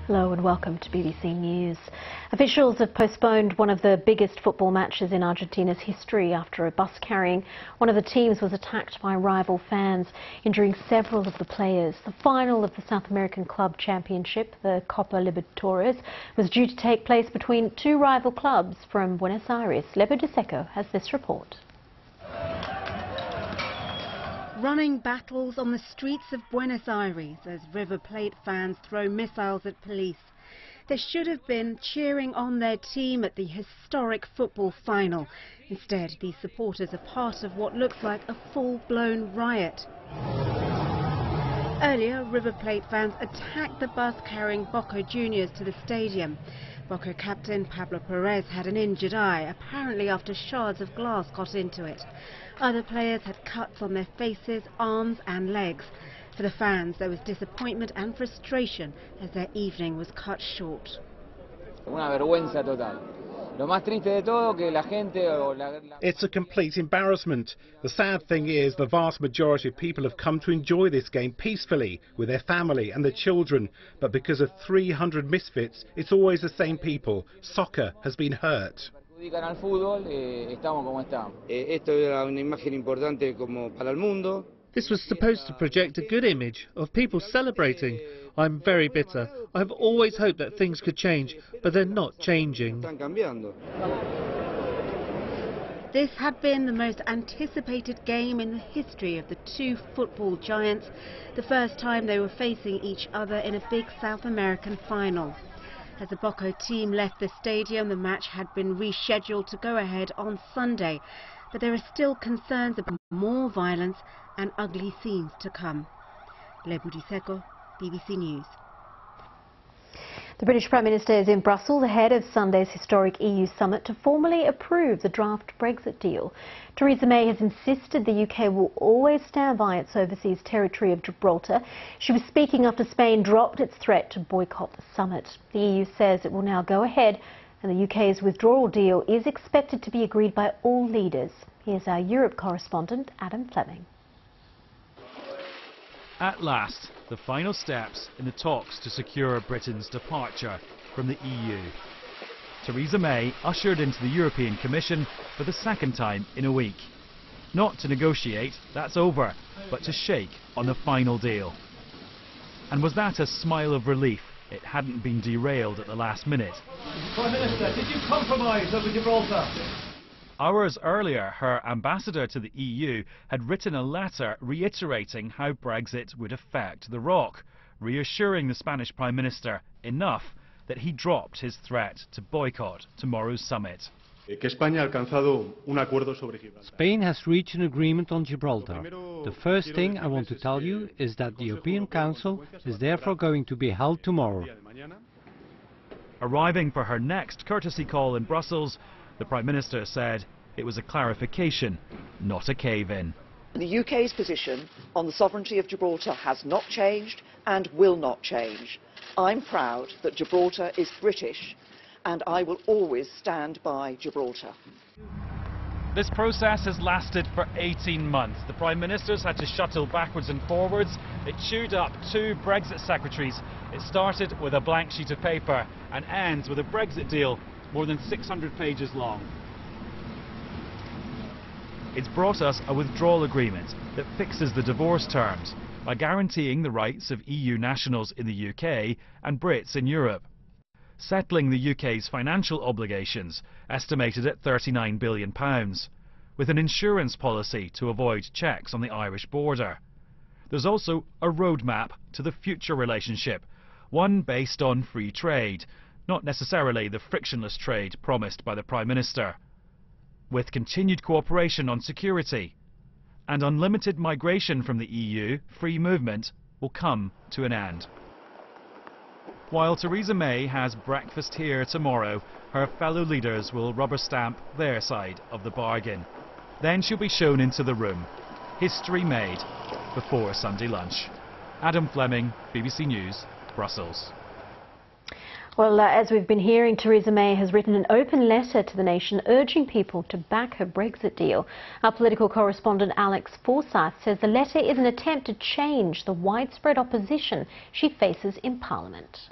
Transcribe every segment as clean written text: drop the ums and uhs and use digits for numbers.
Hello and welcome to BBC News. Officials have postponed one of the biggest football matches in Argentina's history after a bus carrying one of the teams was attacked by rival fans, injuring several of the players. The final of the South American Club Championship, the Copa Libertadores, was due to take place between two rival clubs. From Buenos Aires, Lebo de Seco has this report. Running battles on the streets of Buenos Aires as River Plate fans throw missiles at police. There should have been cheering on their team at the historic football final. Instead, these supporters are part of what looks like a full-blown riot. Earlier, River Plate fans attacked the bus carrying Boca Juniors to the stadium. Boca captain Pablo Perez had an injured eye, apparently after shards of glass got into it. Other players had cuts on their faces, arms and legs. For the fans, there was disappointment and frustration as their evening was cut short. Una vergüenza total. Lo más triste de todo que la gente It's a complete embarrassment. The sad thing is the vast majority of people have come to enjoy this game peacefully with their family and their children, but because of 300 misfits, it's always the same people. Soccer has been hurt. al fútbol, estamos como estamos. Esto era una imagen importante como para el mundo. This was supposed to project a good image of people celebrating. I'm very bitter. I've always hoped that things could change, but they're not changing. Están cambiando. This had been the most anticipated game in the history of the two football giants, the first time they were facing each other in a big South American final. As the Boca team left the stadium, the match had been rescheduled to go ahead on Sunday, but there are still concerns about more violence and ugly scenes to come. Lebo de Seco, BBC News. The British Prime Minister is in Brussels ahead of Sunday's historic EU summit to formally approve the draft Brexit deal. Theresa May has insisted the UK will always stand by its overseas territory of Gibraltar. She was speaking after Spain dropped its threat to boycott the summit. The EU says it will now go ahead, and the UK's withdrawal deal is expected to be agreed by all leaders. Here's our Europe correspondent, Adam Fleming. At last, the final steps in the talks to secure Britain's departure from the EU. Theresa May ushered into the European Commission for the second time in a week. Not to negotiate, that's over, but to shake on the final deal. And was that a smile of relief it hadn't been derailed at the last minute? Prime Minister, did you compromise over Gibraltar? Hours earlier, her ambassador to the EU had written a letter reiterating how Brexit would affect the ROC, reassuring the Spanish Prime Minister enough that he dropped his threat to boycott tomorrow's summit. Spain has reached an agreement on Gibraltar. The first thing I want to tell you is that the European Council is therefore going to be held tomorrow. Arriving for her next courtesy call in Brussels, the Prime Minister said it was a clarification, not a cave-in. The UK's position on the sovereignty of Gibraltar has not changed and will not change. I'm proud that Gibraltar is British, and I will always stand by Gibraltar. This process has lasted for 18 months. The Prime Ministers had to shuttle backwards and forwards. It chewed up two Brexit secretaries. It started with a blank sheet of paper and ends with a Brexit deal more than 600 pages long. It's brought us a withdrawal agreement that fixes the divorce terms by guaranteeing the rights of EU nationals in the UK and Brits in Europe, settling the UK's financial obligations, estimated at £39 billion, with an insurance policy to avoid checks on the Irish border. There's also a roadmap to the future relationship, one based on free trade, not necessarily the frictionless trade promised by the Prime Minister, with continued cooperation on security and unlimited migration from the EU. Free movement will come to an end. While Theresa May has breakfast here tomorrow, her fellow leaders will rubber stamp their side of the bargain. Then she'll be shown into the room, history made, before Sunday lunch. Adam Fleming, BBC News, Brussels. Well, as we've been hearing, Theresa May has written an open letter to the nation urging people to back her Brexit deal. Our political correspondent Alex Forsyth says the letter is an attempt to change the widespread opposition she faces in Parliament.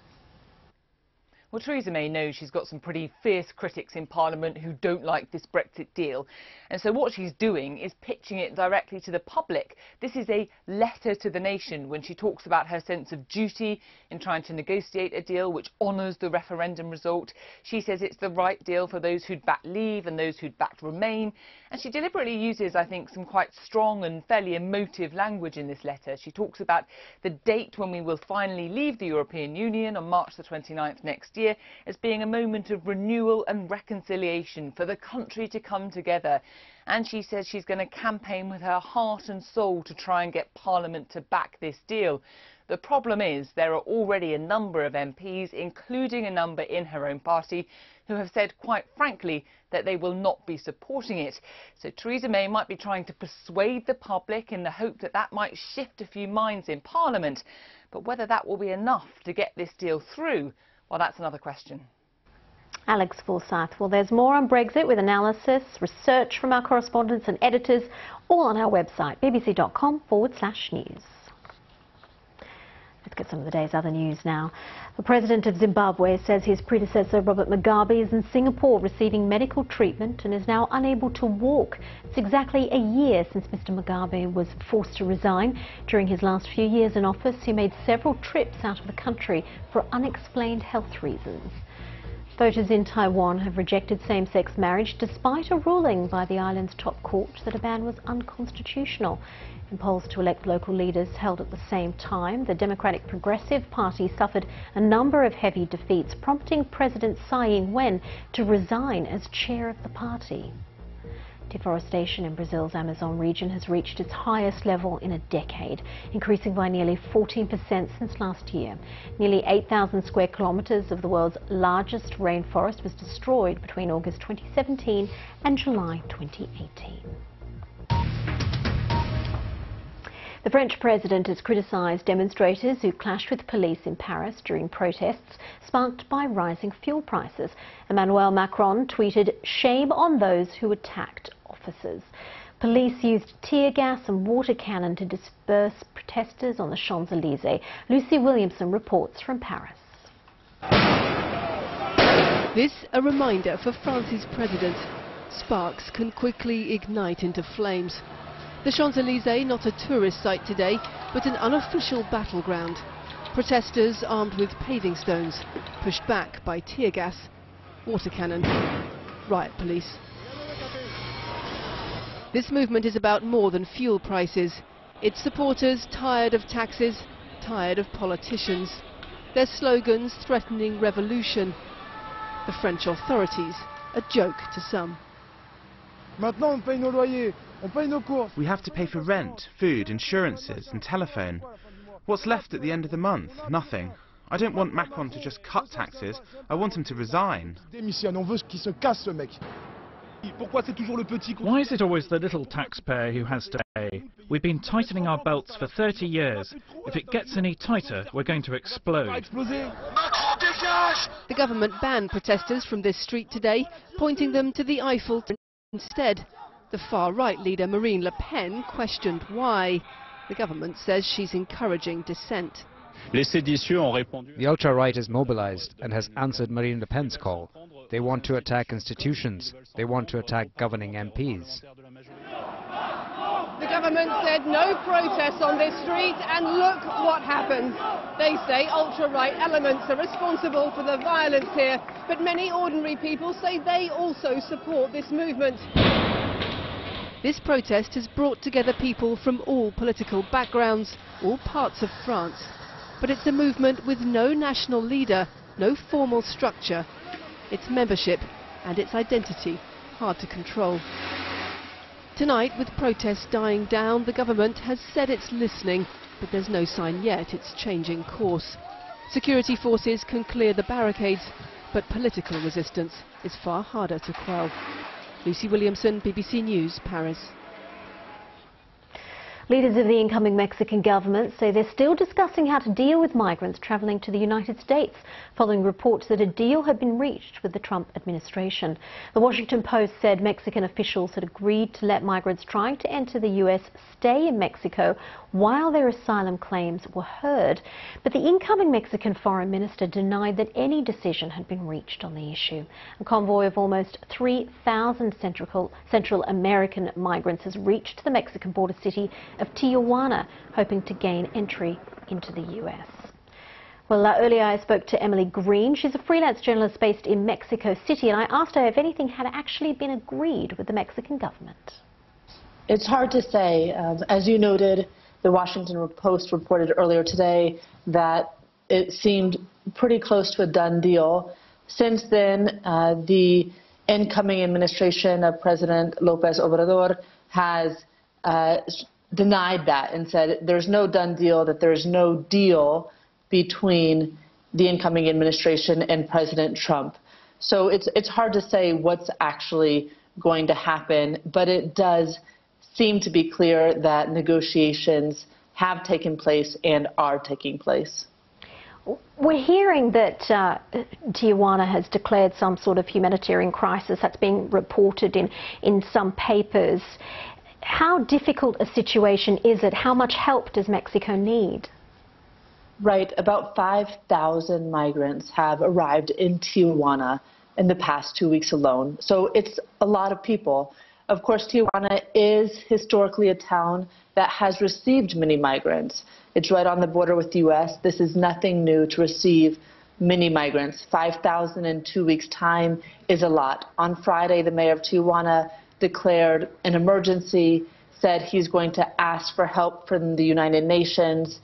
Well, Theresa May knows she's got some pretty fierce critics in Parliament who don't like this Brexit deal. And so what she's doing is pitching it directly to the public. This is a letter to the nation when she talks about her sense of duty in trying to negotiate a deal which honours the referendum result. She says it's the right deal for those who'd backed Leave and those who'd backed Remain. And she deliberately uses, I think, some quite strong and fairly emotive language in this letter. She talks about the date when we will finally leave the European Union on March the 29th next year as being a moment of renewal and reconciliation for the country to come together. And she says she's going to campaign with her heart and soul to try and get Parliament to back this deal. The problem is there are already a number of MPs, including a number in her own party, who have said quite frankly that they will not be supporting it. So Theresa May might be trying to persuade the public in the hope that that might shift a few minds in Parliament. But whether that will be enough to get this deal through, well, that's another question. Alex Forsyth. Well, there's more on Brexit with analysis, research from our correspondents and editors, all on our website, bbc.com/news. Let's get some of the day's other news now. The President of Zimbabwe says his predecessor, Robert Mugabe, is in Singapore receiving medical treatment and is now unable to walk. It's exactly a year since Mr. Mugabe was forced to resign. During his last few years in office, he made several trips out of the country for unexplained health reasons. Voters in Taiwan have rejected same-sex marriage despite a ruling by the island's top court that a ban was unconstitutional. In polls to elect local leaders held at the same time, the Democratic Progressive Party suffered a number of heavy defeats, prompting President Tsai Ing-wen to resign as chair of the party. Deforestation in Brazil's Amazon region has reached its highest level in a decade, increasing by nearly 14% since last year. Nearly 8,000 square kilometres of the world's largest rainforest was destroyed between August 2017 and July 2018. The French president has criticised demonstrators who clashed with police in Paris during protests sparked by rising fuel prices. Emmanuel Macron tweeted, "Shame on those who attacked officers." Police used tear gas and water cannon to disperse protesters on the Champs-Élysées. Lucy Williamson reports from Paris. This a reminder for France's president. Sparks can quickly ignite into flames. The Champs-Élysées, not a tourist site today, but an unofficial battleground. Protesters armed with paving stones, pushed back by tear gas, water cannon, riot police. This movement is about more than fuel prices. Its supporters tired of taxes, tired of politicians. Their slogans threatening revolution. The French authorities, a joke to some. We have to pay for rent, food, insurances and telephone. What's left at the end of the month? Nothing. I don't want Macron to just cut taxes, I want him to resign. Why is it always the little taxpayer who has to pay? We've been tightening our belts for 30 years. If it gets any tighter, we're going to explode. The government banned protesters from this street today, pointing them to the Eiffel instead. The far-right leader Marine Le Pen questioned why. The government says she's encouraging dissent. The ultra-right is mobilized and has answered Marine Le Pen's call. They want to attack institutions. They want to attack governing MPs. The government said no protests on this street, and look what happens. They say ultra-right elements are responsible for the violence here, but many ordinary people say they also support this movement. This protest has brought together people from all political backgrounds, all parts of France. But it's a movement with no national leader, no formal structure. Its membership and its identity hard to control. Tonight, with protests dying down, the government has said it's listening, but there's no sign yet it's changing course. Security forces can clear the barricades, but political resistance is far harder to quell. Lucy Williamson, BBC News, Paris. Leaders of the incoming Mexican government say they're still discussing how to deal with migrants travelling to the United States, following reports that a deal had been reached with the Trump administration. The Washington Post said Mexican officials had agreed to let migrants trying to enter the US stay in Mexico while their asylum claims were heard. But the incoming Mexican foreign minister denied that any decision had been reached on the issue. A convoy of almost 3,000 Central American migrants has reached the Mexican border city of Tijuana, hoping to gain entry into the US. Well, earlier I spoke to Emily Green. She's a freelance journalist based in Mexico City, and I asked her if anything had actually been agreed with the Mexican government. It's hard to say. As you noted, the Washington Post reported earlier today that it seemed pretty close to a done deal. Since then, the incoming administration of President López Obrador has denied that and said there's no done deal, that there's no deal between the incoming administration and President Trump. So it's hard to say what's actually going to happen, but it does seem to be clear that negotiations have taken place and are taking place. We're hearing that Tijuana has declared some sort of humanitarian crisis. That's being reported in some papers. How difficult a situation is it? How much help does Mexico need? Right. About 5,000 migrants have arrived in Tijuana in the past 2 weeks alone. So it's a lot of people. Of course, Tijuana is historically a town that has received many migrants. It's right on the border with the U.S. This is nothing new to receive many migrants. 5,000 in 2 weeks' time is a lot. On Friday, the mayor of Tijuana declared an emergency, said he's going to ask for help from the United Nations.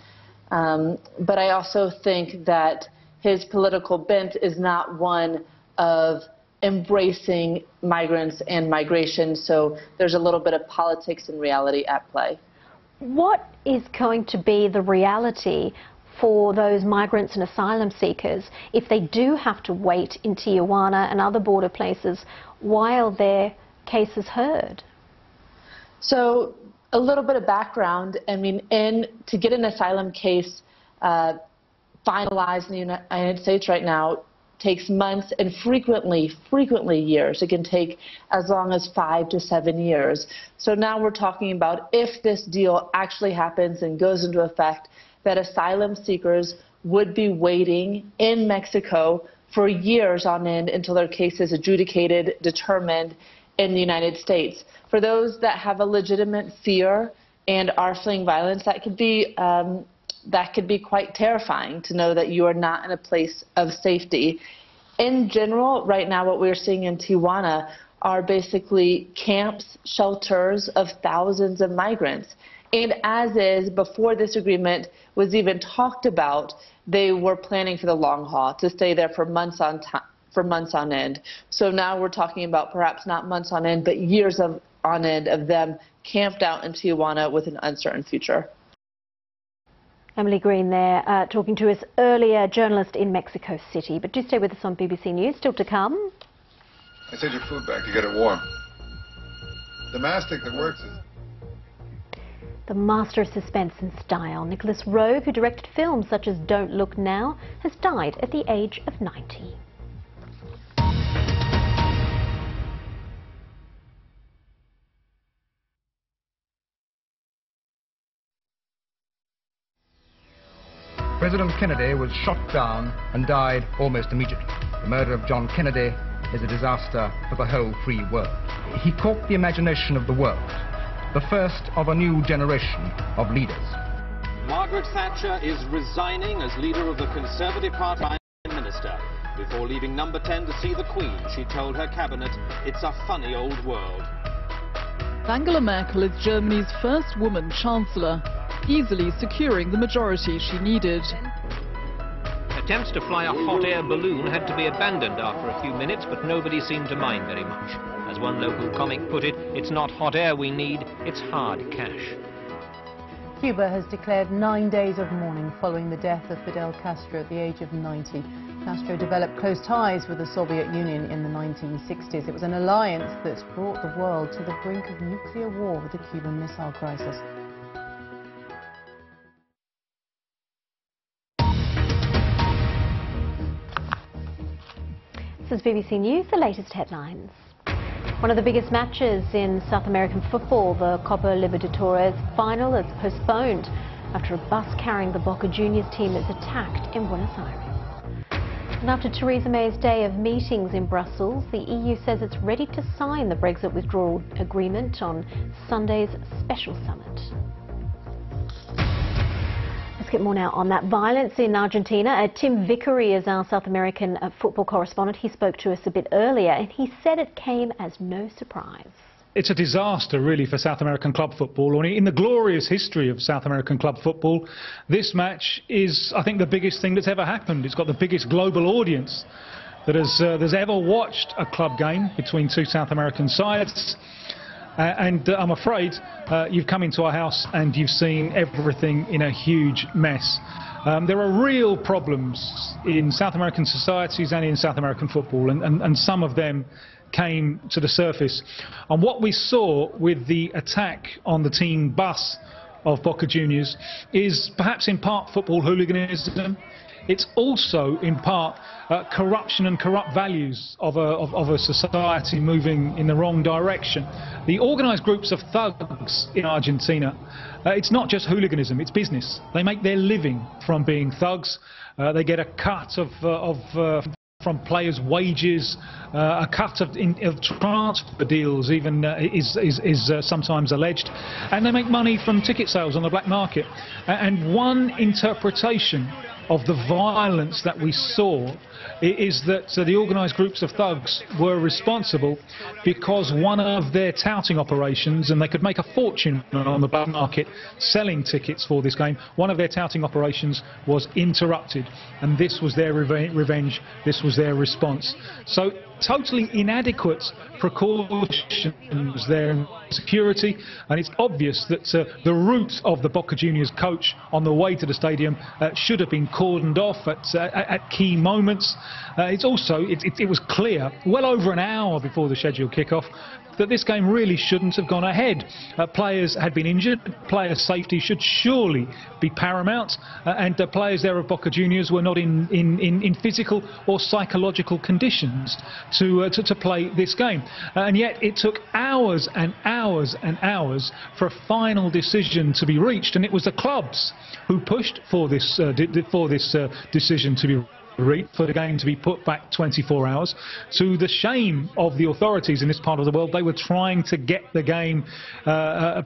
But I also think that his political bent is not one of embracing migrants and migration, so there's a little bit of politics and reality at play. What is going to be the reality for those migrants and asylum seekers if they do have to wait in Tijuana and other border places while their case is heard? So a little bit of background. I mean, to get an asylum case finalized in the United States right now takes months and frequently years. It can take as long as 5 to 7 years. So now we're talking about, if this deal actually happens and goes into effect, that asylum seekers would be waiting in Mexico for years on end until their case is adjudicated, determined in the United States. For those that have a legitimate fear and are fleeing violence, that could be quite terrifying, to know that you are not in a place of safety. In general, right now what we're seeing in Tijuana are basically camps, shelters of thousands of migrants. And as is, before this agreement was even talked about, they were planning for the long haul, to stay there for months on end. So now we're talking about perhaps not months on end, but years on end of them camped out in Tijuana with an uncertain future. Emily Green there, talking to us earlier, journalist in Mexico City. But do stay with us on BBC News. Still to come. I said your food back, you get it warm. The mastic that works is... The master of suspense and style, Nicholas Roeg, who directed films such as Don't Look Now, has died at the age of 90. President Kennedy was shot down and died almost immediately. The murder of John Kennedy is a disaster for the whole free world. He caught the imagination of the world, the first of a new generation of leaders. Margaret Thatcher is resigning as leader of the Conservative Party Prime Minister. Before leaving Number 10 to see the Queen, she told her cabinet, "It's a funny old world." Angela Merkel is Germany's first woman chancellor, easily securing the majority she needed. Attempts to fly a hot air balloon had to be abandoned after a few minutes, but nobody seemed to mind very much. As one local comic put it, it's not hot air we need, it's hard cash. Cuba has declared 9 days of mourning following the death of Fidel Castro at the age of 90. Castro developed close ties with the Soviet Union in the 1960s. It was an alliance that brought the world to the brink of nuclear war with the Cuban Missile Crisis. This is BBC News, the latest headlines. One of the biggest matches in South American football, the Copa Libertadores final, is postponed after a bus carrying the Boca Juniors team is attacked in Buenos Aires. And after Theresa May's day of meetings in Brussels, the EU says it's ready to sign the Brexit withdrawal agreement on Sunday's special summit. Let's get more now on that violence in Argentina. Tim Vickery is our South American football correspondent. He spoke to us a bit earlier and he said it came as no surprise. It's a disaster, really, for South American club football. In the glorious history of South American club football, this match is, I think, the biggest thing that's ever happened. It's got the biggest global audience that has ever watched a club game between two South American sides. And I'm afraid you've come into our house and you've seen everything in a huge mess. There are real problems in South American societies and in South American football, and some of them came to the surface. And what we saw with the attack on the team bus of Boca Juniors is perhaps in part football hooliganism. It's also in part corruption and corrupt values of a society moving in the wrong direction. The organised groups of thugs in Argentina, it's not just hooliganism, it's business. They make their living from being thugs. They get a cut from players' wages, a cut of transfer deals even is sometimes alleged, and they make money from ticket sales on the black market. And one interpretation of the violence that we saw is that the organised groups of thugs were responsible because one of their touting operations, and they could make a fortune on the black market selling tickets for this game, one of their touting operations was interrupted, and this was their revenge, this was their response. So totally inadequate precautions there in security, and it's obvious that the route of the Boca Juniors coach on the way to the stadium should have been cordoned off at key moments. It was clear well over an hour before the scheduled kick-off that this game really shouldn't have gone ahead. Players had been injured, player safety should surely be paramount, and players there of Boca Juniors were not in physical or psychological conditions to play this game. And yet it took hours and hours and hours for a final decision to be reached, and it was the clubs who pushed for this decision to be for the game to be put back 24 hours, to the shame of the authorities in this part of the world. They were trying to get the game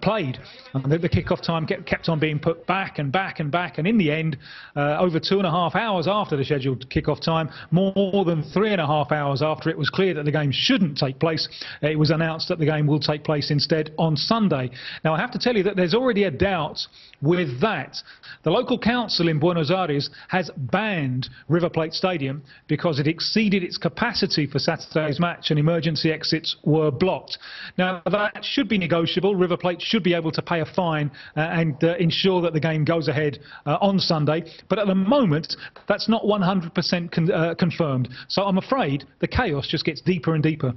played. And the kick-off time kept on being put back and back and back, and in the end, over 2.5 hours after the scheduled kick-off time, more than 3.5 hours after it was clear that the game shouldn't take place, it was announced that the game will take place instead on Sunday. Now, I have to tell you that there's already a doubt with that. The local council in Buenos Aires has banned River Plate Stadium because it exceeded its capacity for Saturday's match and emergency exits were blocked. Now, that should be negotiable. River Plate should be able to pay a fine and ensure that the game goes ahead on Sunday. But at the moment, that's not 100% confirmed. So I'm afraid the chaos just gets deeper and deeper.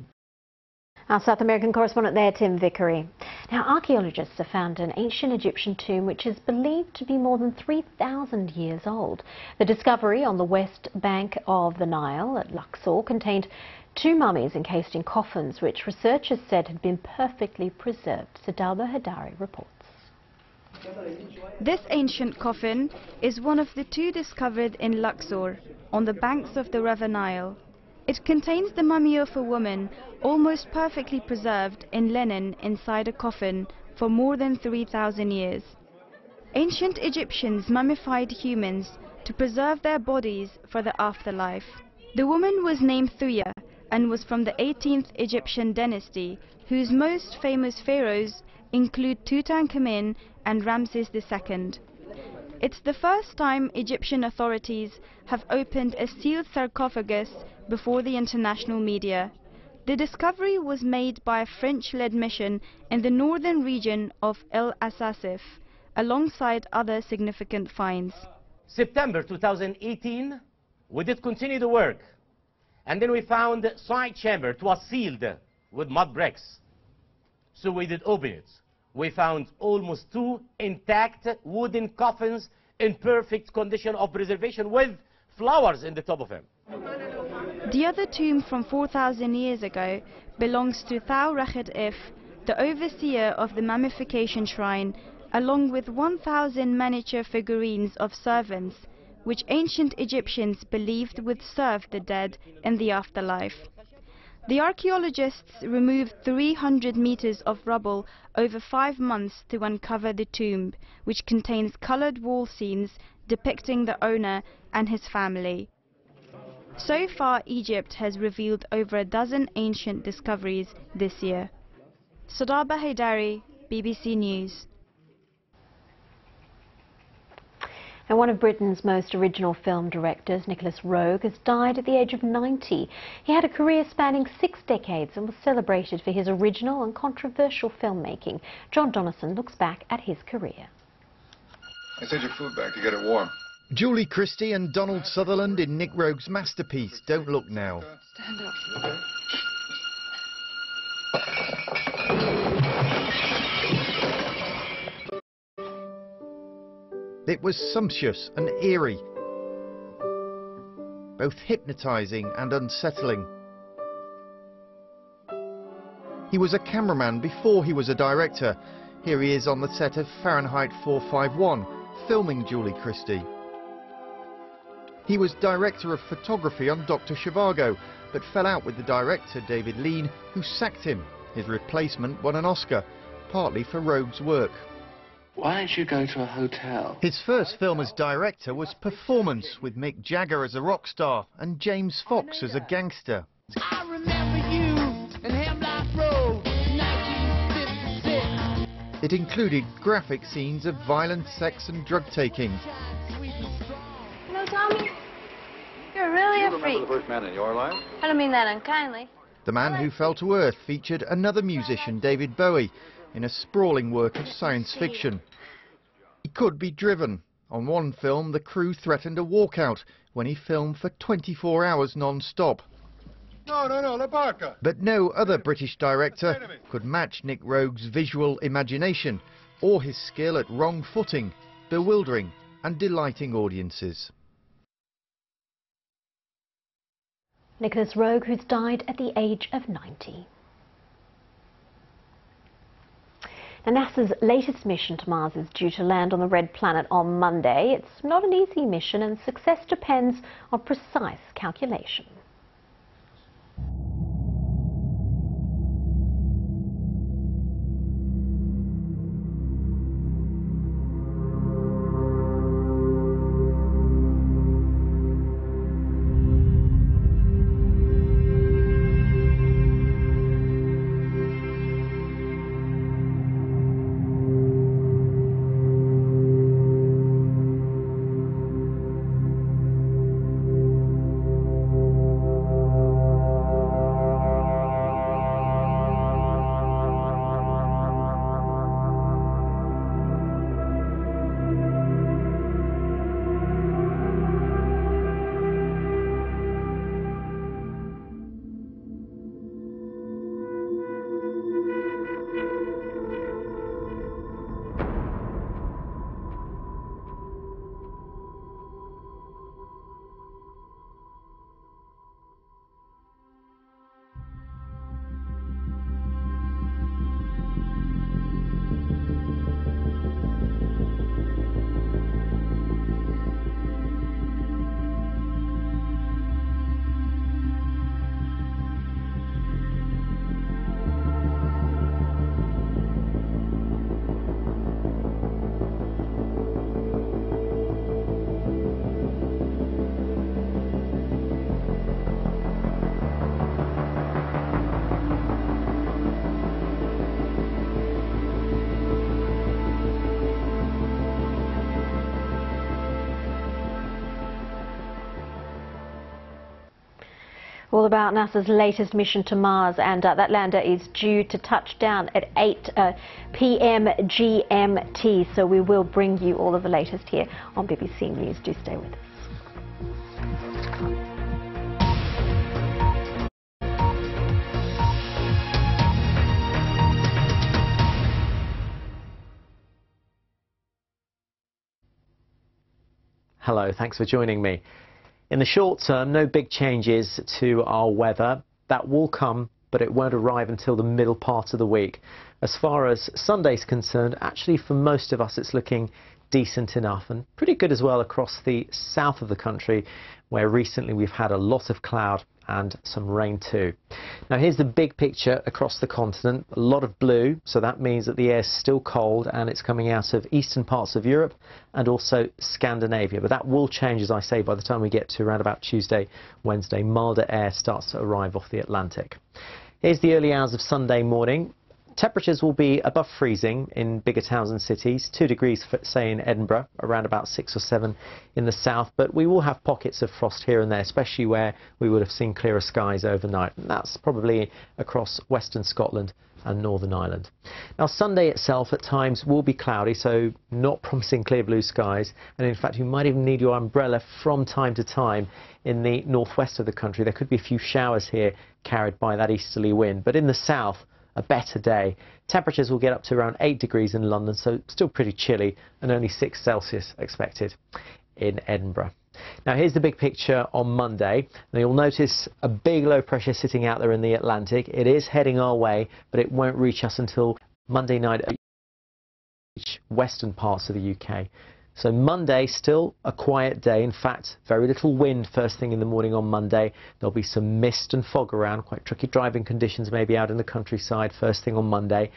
Our South American correspondent there, Tim Vickery. Now, archaeologists have found an ancient Egyptian tomb which is believed to be more than 3,000 years old. The discovery on the west bank of the Nile at Luxor contained 2 mummies encased in coffins, which researchers said had been perfectly preserved. Sadalba Hadari reports. This ancient coffin is one of the 2 discovered in Luxor, on the banks of the River Nile. It contains the mummy of a woman, almost perfectly preserved in linen inside a coffin for more than 3,000 years. Ancient Egyptians mummified humans to preserve their bodies for the afterlife. The woman was named Thuya and was from the 18th Egyptian dynasty, whose most famous pharaohs include Tutankhamun and Ramses II. It's the first time Egyptian authorities have opened a sealed sarcophagus before the international media. The discovery was made by a French-led mission in the northern region of El Asasif, alongside other significant finds. September 2018, we did continue the work, and then we found the side chamber. It was sealed with mud bricks, so we did open it. We found almost 2 intact wooden coffins in perfect condition of preservation with flowers in the top of them. The other tomb from 4,000 years ago belongs to Thau Rechet If, the overseer of the mummification shrine, along with 1,000 miniature figurines of servants, which ancient Egyptians believed would serve the dead in the afterlife. The archaeologists removed 300 meters of rubble over 5 months to uncover the tomb, which contains colored wall scenes depicting the owner and his family. So far, Egypt has revealed over a dozen ancient discoveries this year. Sadaba Haidari, BBC News. And one of Britain's most original film directors, Nicholas Roeg, has died at the age of 90. He had a career spanning 6 decades and was celebrated for his original and controversial filmmaking. John Donaldson looks back at his career. I sent your food back to get it warm. Julie Christie and Donald Sutherland in Nick Roeg's masterpiece, Don't Look Now. Stand up. It was sumptuous and eerie, both hypnotising and unsettling. He was a cameraman before he was a director. Here he is on the set of Fahrenheit 451, filming Julie Christie. He was director of photography on Dr. Zhivago, but fell out with the director, David Lean, who sacked him. His replacement won an Oscar, partly for Roeg's work. Why don't you go to a hotel? His first film as director was Performance, with Mick Jagger as a rock star and James Fox as a gangster. I remember you in Hemlock Road, 1956. It included graphic scenes of violent sex and drug-taking. You know, Tommy, you're really a freak. The first man in your life? I don't mean that unkindly. The Man Who Fell to Earth featured another musician, David Bowie, in a sprawling work of science fiction. He could be driven. On one film, the crew threatened a walkout when he filmed for 24 hours non-stop. No, La Barca. But no other British director could match Nick Roeg's visual imagination or his skill at wrong footing, bewildering and delighting audiences. Nicholas Roeg, who's died at the age of 90. Now, NASA's latest mission to Mars is due to land on the Red Planet on Monday. It's not an easy mission, and success depends on precise calculation. All about NASA's latest mission to Mars, and that lander is due to touch down at 8 p.m. GMT, so we will bring you all of the latest here on BBC News. Do stay with us. Hello, thanks for joining me. In the short term, no big changes to our weather. That will come, but it won't arrive until the middle part of the week. As far as Sunday's concerned, actually for most of us it's looking decent enough and pretty good as well across the south of the country, where recently we've had a lot of cloud and some rain too. Now here's the big picture across the continent. A lot of blue, so that means that the air's still cold and it's coming out of eastern parts of Europe and also Scandinavia. But that will change, as I say, by the time we get to around about Tuesday, Wednesday. Milder air starts to arrive off the Atlantic. Here's the early hours of Sunday morning. Temperatures will be above freezing in bigger towns and cities, 2 degrees, say, in Edinburgh, around about 6 or 7 in the south, but we will have pockets of frost here and there, especially where we would have seen clearer skies overnight, and that's probably across western Scotland and Northern Ireland. Now Sunday itself at times will be cloudy, so not promising clear blue skies, and in fact you might even need your umbrella from time to time in the northwest of the country. There could be a few showers here carried by that easterly wind, but in the south a better day. Temperatures will get up to around 8 degrees in London, so still pretty chilly, and only 6 Celsius expected in Edinburgh. Now here's the big picture on Monday. Now you'll notice a big low pressure sitting out there in the Atlantic. It is heading our way, but it won't reach us until Monday night, western parts of the UK. So Monday, still a quiet day. In fact, very little wind first thing in the morning on Monday. There'll be some mist and fog around, quite tricky driving conditions maybe out in the countryside first thing on Monday,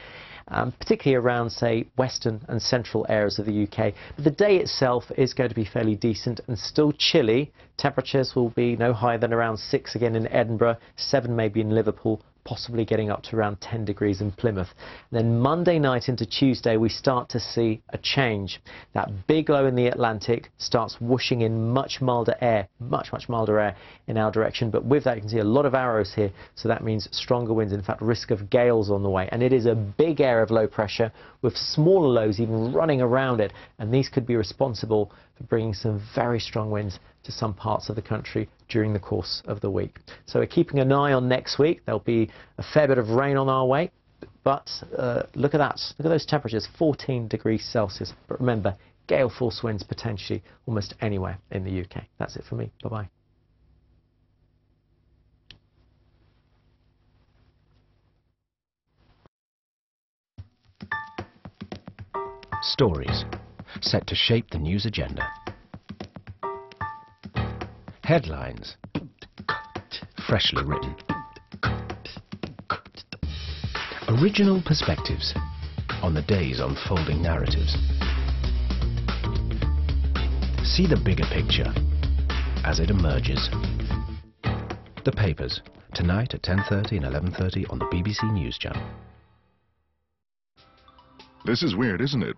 particularly around, say, western and central areas of the UK. But the day itself is going to be fairly decent and still chilly. Temperatures will be no higher than around 6 again in Edinburgh, 7 maybe in Liverpool, possibly getting up to around 10 degrees in Plymouth. And then Monday night into Tuesday we start to see a change. That big low in the Atlantic starts whooshing in much milder air, much milder air in our direction, but with that you can see a lot of arrows here, so that means stronger winds, in fact risk of gales on the way, and it is a big area of low pressure with smaller lows even running around it, and these could be responsible for bringing some very strong winds to some parts of the country during the course of the week. So we're keeping an eye on next week. There'll be a fair bit of rain on our way, but look at that. Look at those temperatures, 14 degrees Celsius. But remember, gale force winds potentially almost anywhere in the UK. That's it for me. Bye-bye. Stories set to shape the news agenda. Headlines, freshly written. Original perspectives on the day's unfolding narratives. See the bigger picture as it emerges. The Papers, tonight at 10:30 and 11:30 on the BBC News Channel. This is weird, isn't it?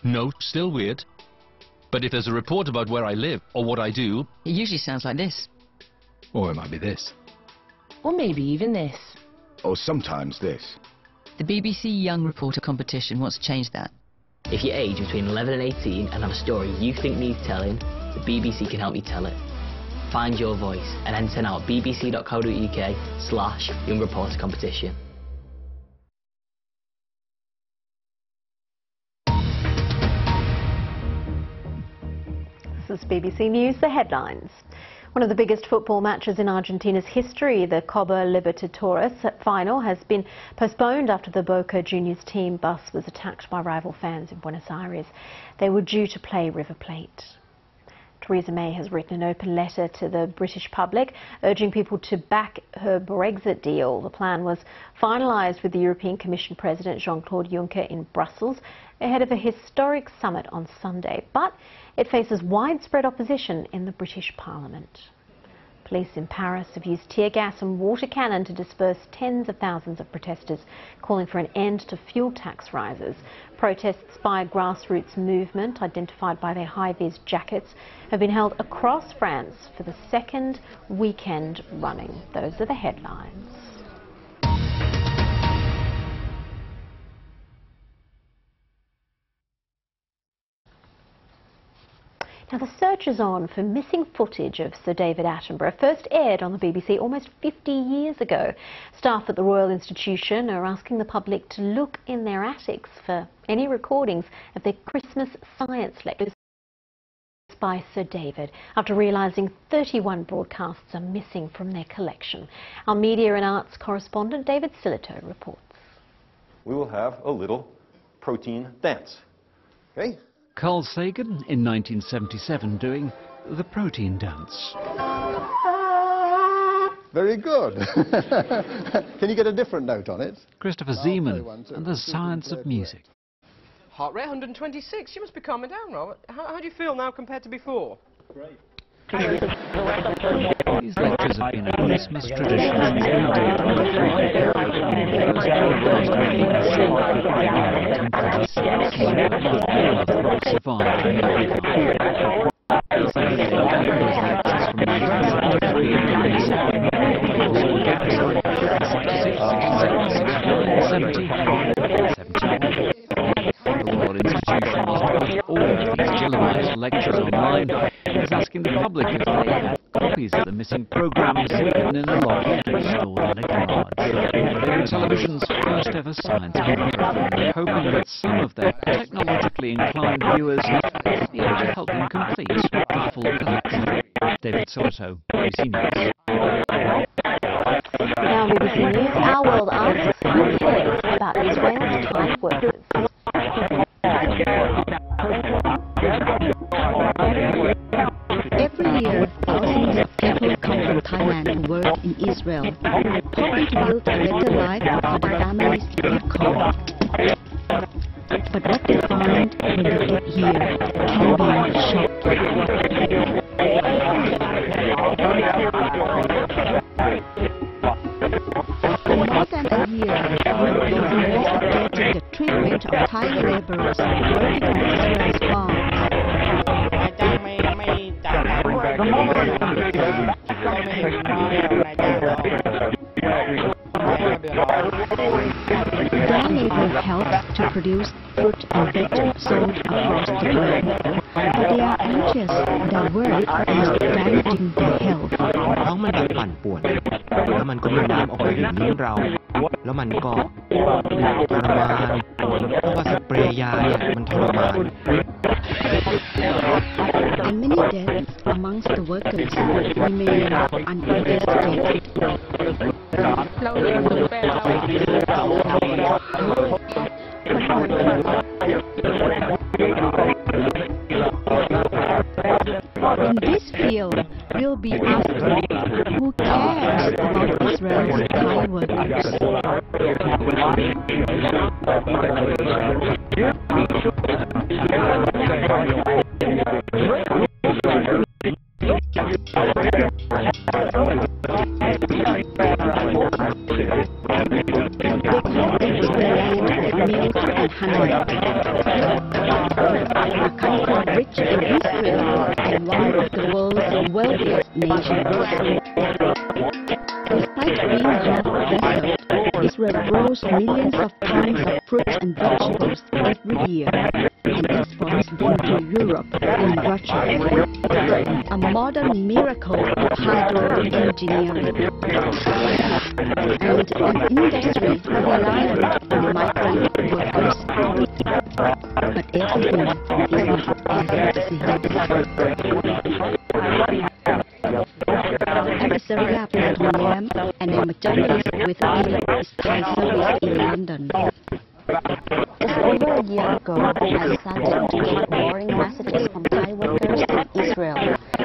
No, still weird. But if there's a report about where I live or what I do... It usually sounds like this. Or it might be this. Or maybe even this. Or sometimes this. The BBC Young Reporter competition wants to change that. If you're aged between 11 and 18 and have a story you think needs telling, the BBC can help you tell it. Find your voice and enter now at bbc.co.uk/Young Reporter competition. This is BBC News, the headlines. One of the biggest football matches in Argentina's history, the Copa Libertadores final, has been postponed after the Boca Juniors team bus was attacked by rival fans in Buenos Aires. They were due to play River Plate. Theresa May has written an open letter to the British public urging people to back her Brexit deal. The plan was finalised with the European Commission President Jean-Claude Juncker in Brussels ahead of a historic summit on Sunday, but it faces widespread opposition in the British Parliament. Police in Paris have used tear gas and water cannon to disperse tens of thousands of protesters calling for an end to fuel tax rises. Protests by a grassroots movement identified by their high-vis jackets have been held across France for the second weekend running. Those are the headlines. Now, the search is on for missing footage of Sir David Attenborough. First aired on the BBC almost 50 years ago. Staff at the Royal Institution are asking the public to look in their attics for any recordings of their Christmas science lectures by Sir David after realising 31 broadcasts are missing from their collection. Our media and arts correspondent David Silito reports. We will have a little protein dance. Okay? Carl Sagan in 1977 doing the protein dance. Very good. Can you get a different note on it? Christopher Zeman and the science of music. Heart rate 126. You must be calming down, Robert. How do you feel now compared to before? Great. These lectures have been a Christmas tradition The Royal Institution was put all of these televised lectures online and is asking the public if they had copies of the missing programmes hidden in a loft or stored in a garage. Television's first ever science program, and they're hoping that some of their technologically inclined viewers will be able to help them complete the full collection. David Silito, BBC News. Now BBC News, Our World asks who cares about Israel's tight workers. Every year, thousands of people come from Thailand to work in Israel, hoping to build a better life for the families back home. But what they find when they get here can be shocking. For more than a year, Europe is investigating the treatment of Thai laborers working on Israel's farms. Their labor helps to produce fruit and veg sold across the globe. But they are anxious their work is damaging their health. ท้องมันแบบปั่นป่วนแล้วมันก็มีน้ำออกมาถึงลิ้นเราแล้วมันก็ทรมานเพราะว่าสเปรย์ยาเนี่ยมันทรมาน And many deaths amongst the workers remain uninvestigated. In this field, we'll be asking who cares about Israel's Thai workers. Milk and honey. A country rich in history and one of the world's wealthiest nations. Despite being half-desolate, Israel grows millions of tons of fruits and vegetables every year and exports them to Europe and Russia. A modern miracle of hydro-engineering. And an industry reliant on migrant workers. But everything is not as it seems. I'm Saria Pratonyam, and I'm a journalist with BBC Thai Service in London. Just over a year ago, I started to get worrying messages from Thai workers in Israel.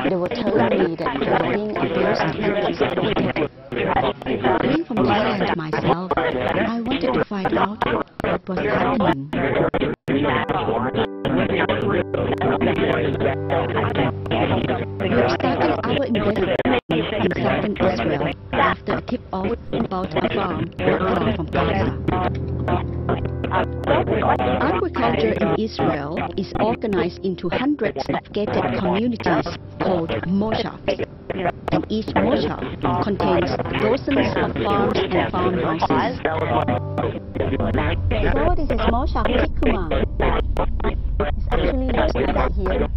They were telling me that they were being abused and exploited. Being from Thailand myself, I wanted to find out what was happening. We have started our investment in southern Israel after a tip-off about a farm not far from Gaza. Agriculture in Israel is organized into hundreds of gated communities called moshavs, and each moshav contains dozens of farms and farmhouses. So this is moshav Tikuma. It's actually looks like that here.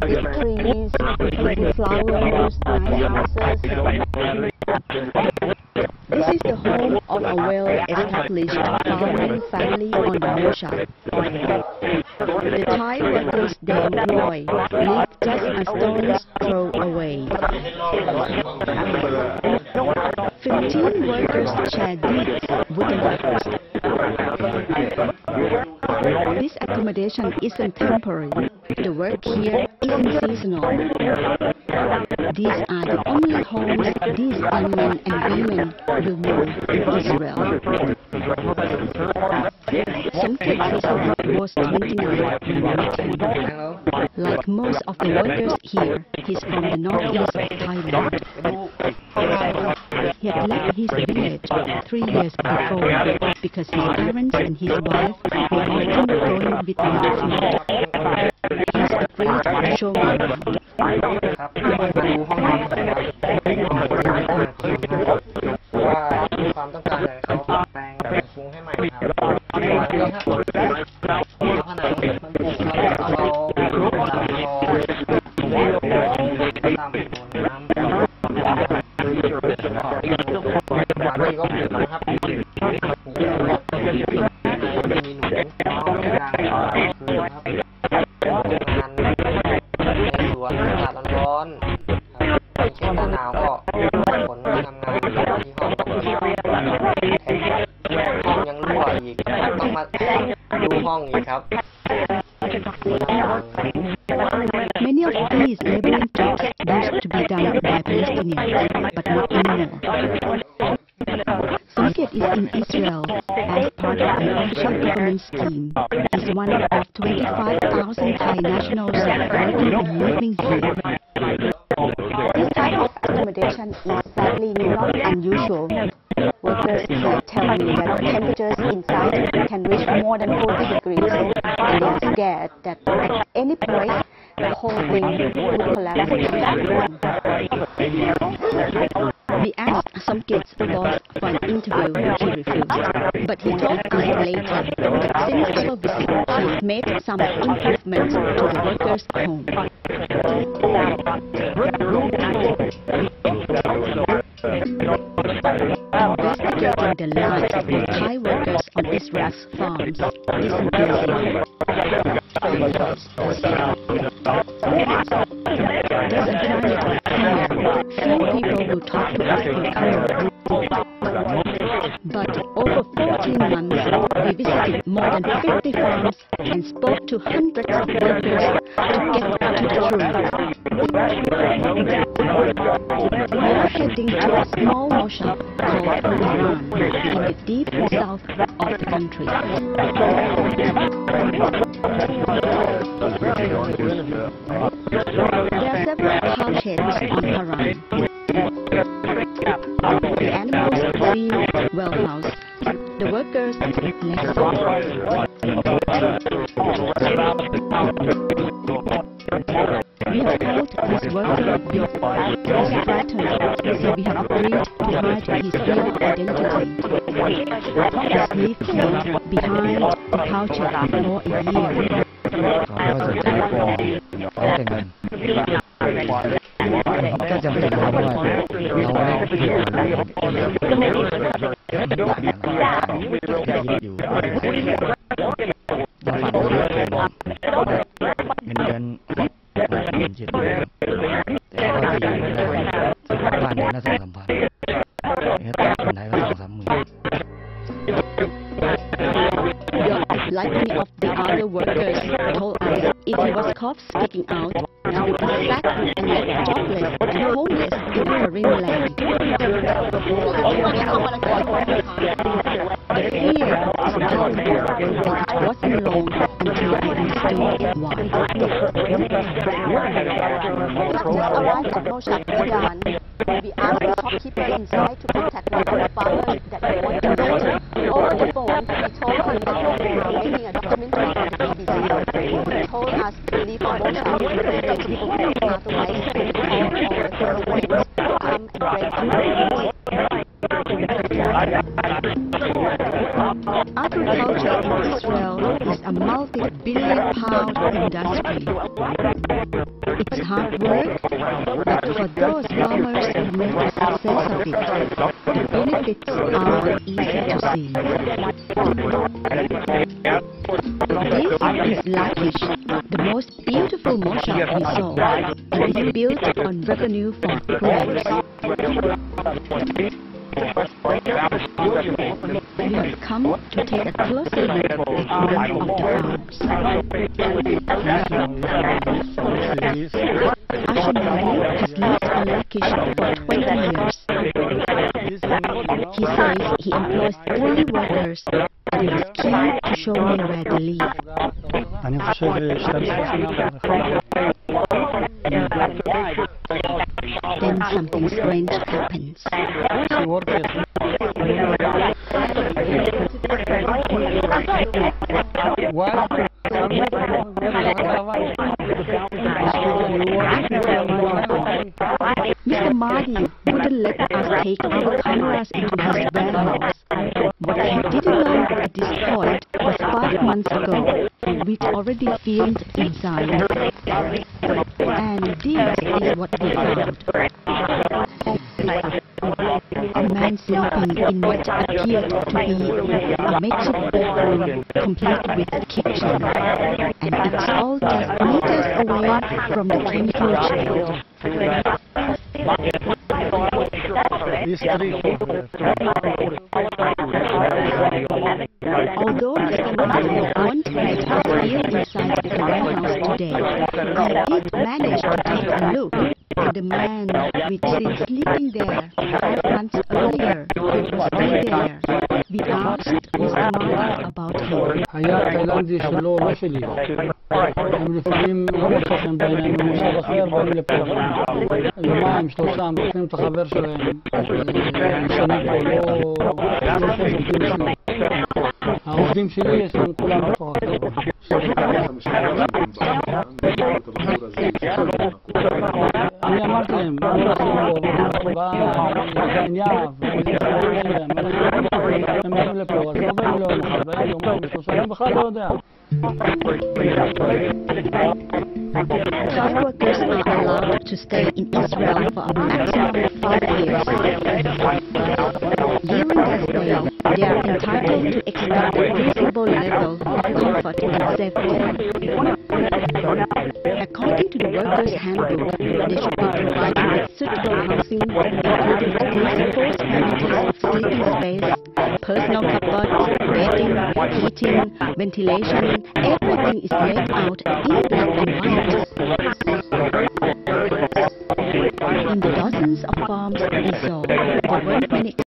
Big trees, big flowers, nice houses. This is the home of a well-established farming family on the moshav. The Thai workers Dan Roy live just a stone's throw away. 15 workers share these wooden huts. This accommodation isn't temporary. The work here isn't seasonal. These are the only homes these young men and women will move in Israel. Somkit was 29 when we met him. Like most of the workers here, he's from the northeast of Thailand. He had left his village 3 years before because his parents and his wife were often going with him to field. He's afraid to show me around. ว่าความต้องการอะไรเขาแปลงปรุงให้ใหม่ครับวันนี้ครับผนังมันปลูกแล้วเอาตามโคนน้ำหวานดีก็ปลูกนะครับปลูกแล้วมีหนูน้องกลางคือครับงานในสวนอากาศร้อนในช่วงหน้าหนาวก็ฝนทำงานที่ห้องห้องยังรั่วอีกต้องมาดูห้องอีกครับ Many of these laboring jobs used to be done by Palestinians, but not anymore. Somkit is in Israel as part of an official government scheme. He's one of 25,000 Thai nationals working and living here. This type of accommodation is sadly not unusual. Workers here tell me that temperatures inside can reach more than 40 degrees, and they are scared that at any point the whole thing would collapse. We asked Somkit's boss for an interview. He refused. But he told us later that since our visit, he's made some improvements to the workers' home. Investigating the lives of the Thai workers on Israel's farms isn't easy. There's a climate of fear. Few people will talk to us in Arabic. But over 14 months, we visited more than 50 farms and spoke to hundreds of workers to get to the truth. We are heading to a small mosque called Iran in the deep south of the country. There are several cow sheds on Haran. The animals seem well housed. The workers less so. We have told this worker is frightened, so we have agreed to hide his real identity. He's lived here behind the cow shed for a year. Like many of the other workers told us, if he was caught speaking out, he would be sacked and left jobless and homeless in a foreign land. The fear is palpable, but it wasn't long until I understood why. We have just arrived at Moshe Iran. We asked the shopkeeper inside to contact one of the farmers that we want to meet. Over the phone, he told us that we were making a documentary for the BBC. He told us to leave the Moshe immediately, otherwise he would call all the Philippines to come and break up. Agriculture in Israel is a multi multi-billion-pound industry. It's hard work, but for those farmers who make a success of it, the benefits are easy to see. This is Lakish, the most beautiful moshav we saw, and is built on revenue from grants. We have come to take a closer look at one of the farms. Ashimani has lived on Lakish for 20 years. He says he employs 3 workers and he is keen to show me where they live. Then something strange happens. Mr. Martin wouldn't let us take our cameras into his warehouse. What he didn't know at this point was 5 months ago, we'd already filmed inside. And this is what we found. A man sleeping in what appeared to be a makeshift bedroom complete with a kitchen, and it's all just meters away from the chemical shed. Although Mr. Martin won't let us feel inside the warehouse today, I did manage to take a look at the man we'd seen sleeping there 5 months earlier was still there. We asked Mr. Martin about him. היה תאילנדי שלו, לא שלי. הם לפעמים לא מוצאים בעניין ממושב אחר, באים לפה. יומיים, 3, בוחרים את החבר שלהם. שנים פה, לא שעובדים אצלי. העובדים שלי יש להם כולם בתוך החברה. אני אמרתי להם, לא נשים פה, בעניין, הם באים לפה, אז לא באים ליום אחד, באים יומיים, 3, אני בכלל לא יודע. Truck workers are allowed to stay in Israel for a maximum of 5 years. During their stay, they are entitled to expect a reasonable level of comfort and safety. According to the workers' handbook, they should be provided with suitable housing, including at least 4 square meters of sleeping space, personal cupboards, bedding, heating, ventilation. Everything is laid out in black and white. In the dozens of farms we saw, there weren't many